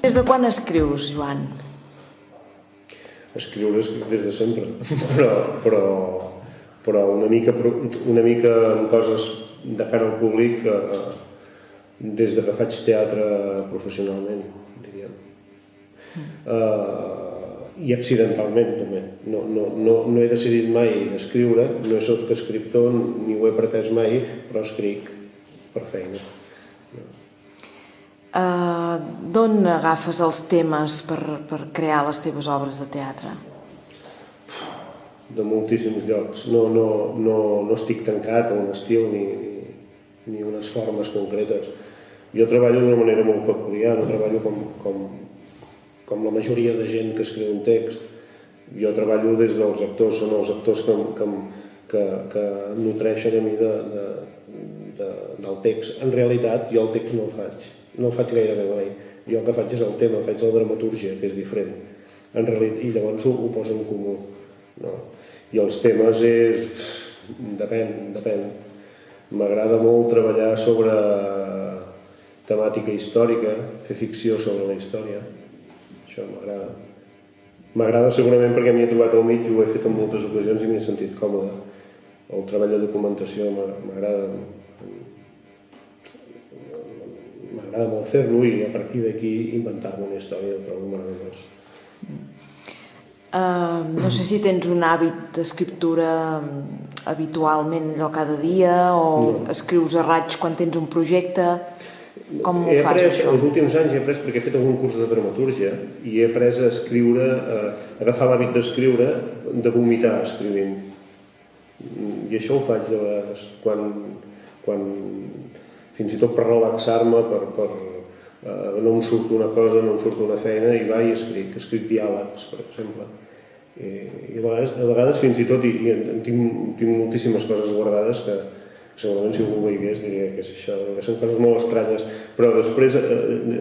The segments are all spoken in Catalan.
Des de quan escrius, Joan? Escriure des de sempre, però una mica amb coses de cara al públic des de que faig teatre professionalment, diríem. I accidentalment, també. No he decidit mai escriure, no soc escriptor ni ho he pretès mai, però escric per feina. D'on agafes els temes per crear les teves obres de teatre? De moltíssims llocs. No estic tancat a un estil ni unes formes concretes. Jo treballo d'una manera molt peculiar, no treballo com la majoria de gent que escriu un text. Jo treballo des dels actors, són els actors que nutreixen a mi del text. En realitat, jo el text no el faig gairebé mai. Jo el que faig és el tema, faig la dramatúrgia, que és diferent. I llavors ho poso en comú. I els temes depèn. M'agrada molt treballar sobre temàtica històrica, fer ficció sobre la història. Això m'agrada. M'agrada segurament perquè m'hi he trobat al mig i ho he fet en moltes ocasions i m'hi he sentit còmode. El treball de documentació m'agrada. M'agrada molt fer-lo i a partir d'aquí inventar-me una història, ho trobo meravellós. No sé si tens un hàbit d'escriptura habitualment allò cada dia o escrius a raig quan tens un projecte. Com ho fas, això? Els últims anys he après, perquè he fet algun curs de dramatúrgia, i he après a escriure, a agafar l'hàbit d'escriure, de vomitar escrivint. I això ho faig de vegades, quan fins i tot per relaxar-me, no em surt una cosa, no em surt una feina, i va i escric diàlegs, per exemple. I a vegades fins i tot tinc moltíssimes coses guardades que segurament si algú ho veiés diria que és això, que són coses molt estranyes, però després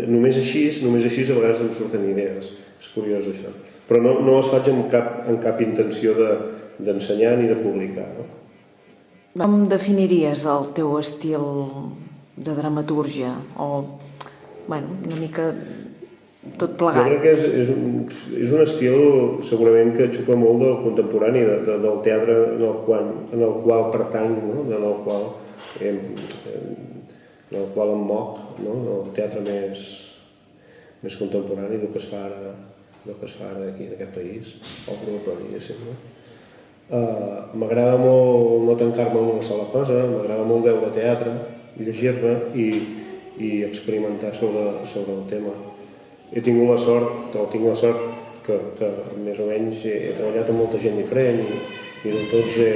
només així a vegades em surten idees. És curiós això. Però no els faig amb cap intenció d'ensenyar ni de publicar. Com definiries el teu estil de dramatúrgia? O, una mica tot plegat. Jo crec que és un estil segurament que xupa molt del contemporani, del teatre en el qual pertany, en el qual em moc, el teatre més contemporani del que es fa ara aquí en aquest país, Europa, diguéssim. M'agrada molt no tancar-me en una sola cosa, m'agrada molt veure teatre, llegir-ne i experimentar sobre el tema. He tingut la sort que més o menys he treballat amb molta gent diferent i de tots he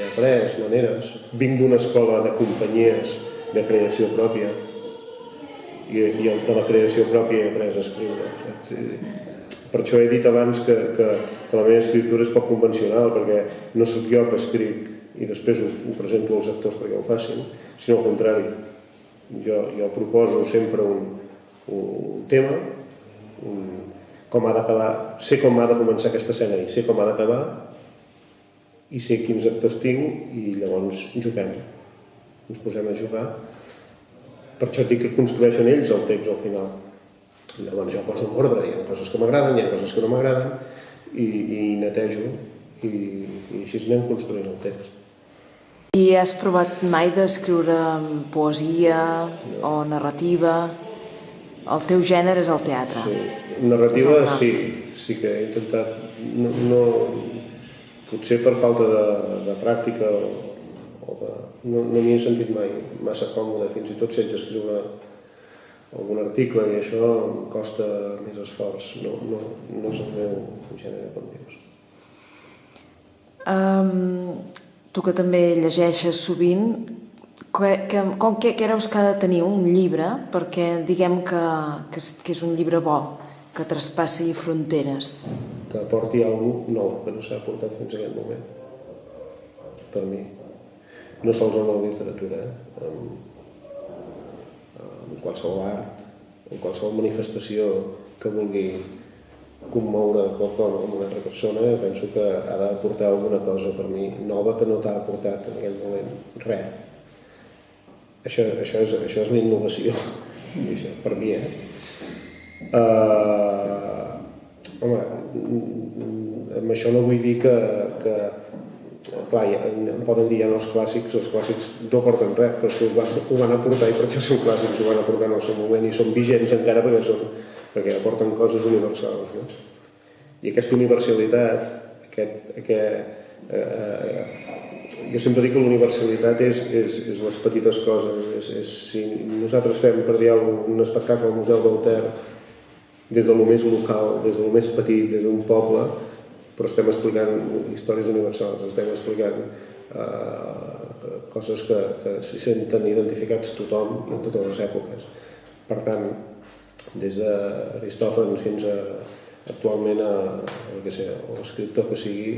après maneres. Vinc d'una escola de companyies de creació pròpia i de la creació pròpia he après a escriure. Per això he dit abans que la meva escriptura és poc convencional, perquè no sóc jo que escric i després ho presento als actors perquè ho facin, sinó al contrari. Jo proposo sempre un tema, com ha d'acabar, sé com ha de començar aquesta escena i sé com ha d'acabar i sé quins actors tinc i llavors juguem, ens posem a jugar. Per això et dic que construeixen ells el text al final. Llavors jo poso en ordre, hi ha coses que m'agraden, hi ha coses que no m'agraden i netejo i així anem construint el text. I has provat mai d'escriure poesia o narrativa? El teu gènere és el teatre. Sí, narrativa sí que he intentat, potser per falta de pràctica no m'hi he sentit mai massa còmode, fins i tot si haig d'escriure algun article i això em costa més esforç, no és el meu gènere, com dius. Tu que també llegeixes sovint, què creus que ha de tenir un llibre perquè diguem que és un llibre bo, que traspassi fronteres? Que aporti alguna cosa nou que no s'ha aportat fins a aquest moment, per mi. No sols en la literatura, en qualsevol art, en qualsevol manifestació que vulgui commoure quelcom amb una altra persona, penso que ha d'aportar alguna cosa per mi nova que no t'ha aportat en aquell moment res. Això és la innovació, per mi, home, amb això no vull dir que clar, em poden dir ja els clàssics no aporten res, però si ho van aportar i per això són clàssics, ho van aportar en el seu moment i són vigents encara perquè aporten coses universals, no? I aquesta universalitat, jo sempre dic que la universalitat és les petites coses. Si nosaltres fem, per dir alguna cosa, un espectacle al Museu del Ter, des de lo més local, des de lo més petit, des d'un poble, però estem explicant històries universals, estem explicant coses que s'hi senten identificats tothom i en totes les èpoques. Per tant, des d'Aristòfanes fins a actualment l'escriptor que sigui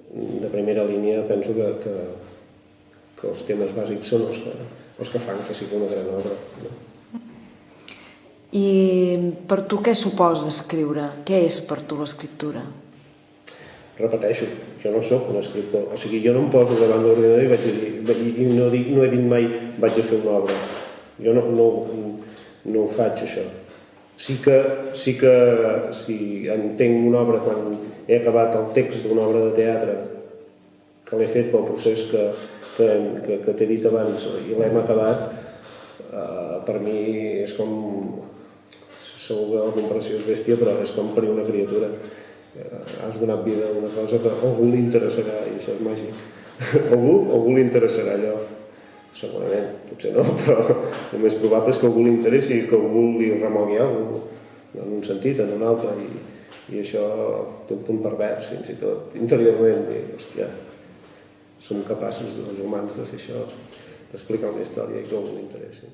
de primera línia, penso que els temes bàsics són els que fan que sigui una gran obra. I per tu què suposa escriure? Què és per tu l'escriptura? Repeteixo, jo no sóc un escriptor, o sigui, jo no em poso davant de l'ordinador i no he dit mai vaig a fer una obra. Jo no ho faig, això. Sí que si entenc una obra quan he acabat el text d'una obra de teatre que l'he fet pel procés que t'he dit abans i l'hem acabat, per mi és com, segur que la comparació és bèstia, però és com parir una criatura. Has donat vida a una cosa que a algú li interessarà, i això és màgic. A algú li interessarà allò. Segurament, potser no, però el més probable és que a algú li interessi i que a algú li remogui alguna cosa, en un sentit, en un altre, i això té un punt pervers, fins i tot, interiorment, i, hòstia, som capaços, els humans, de fer això, d'explicar una història i que a algú li interessi.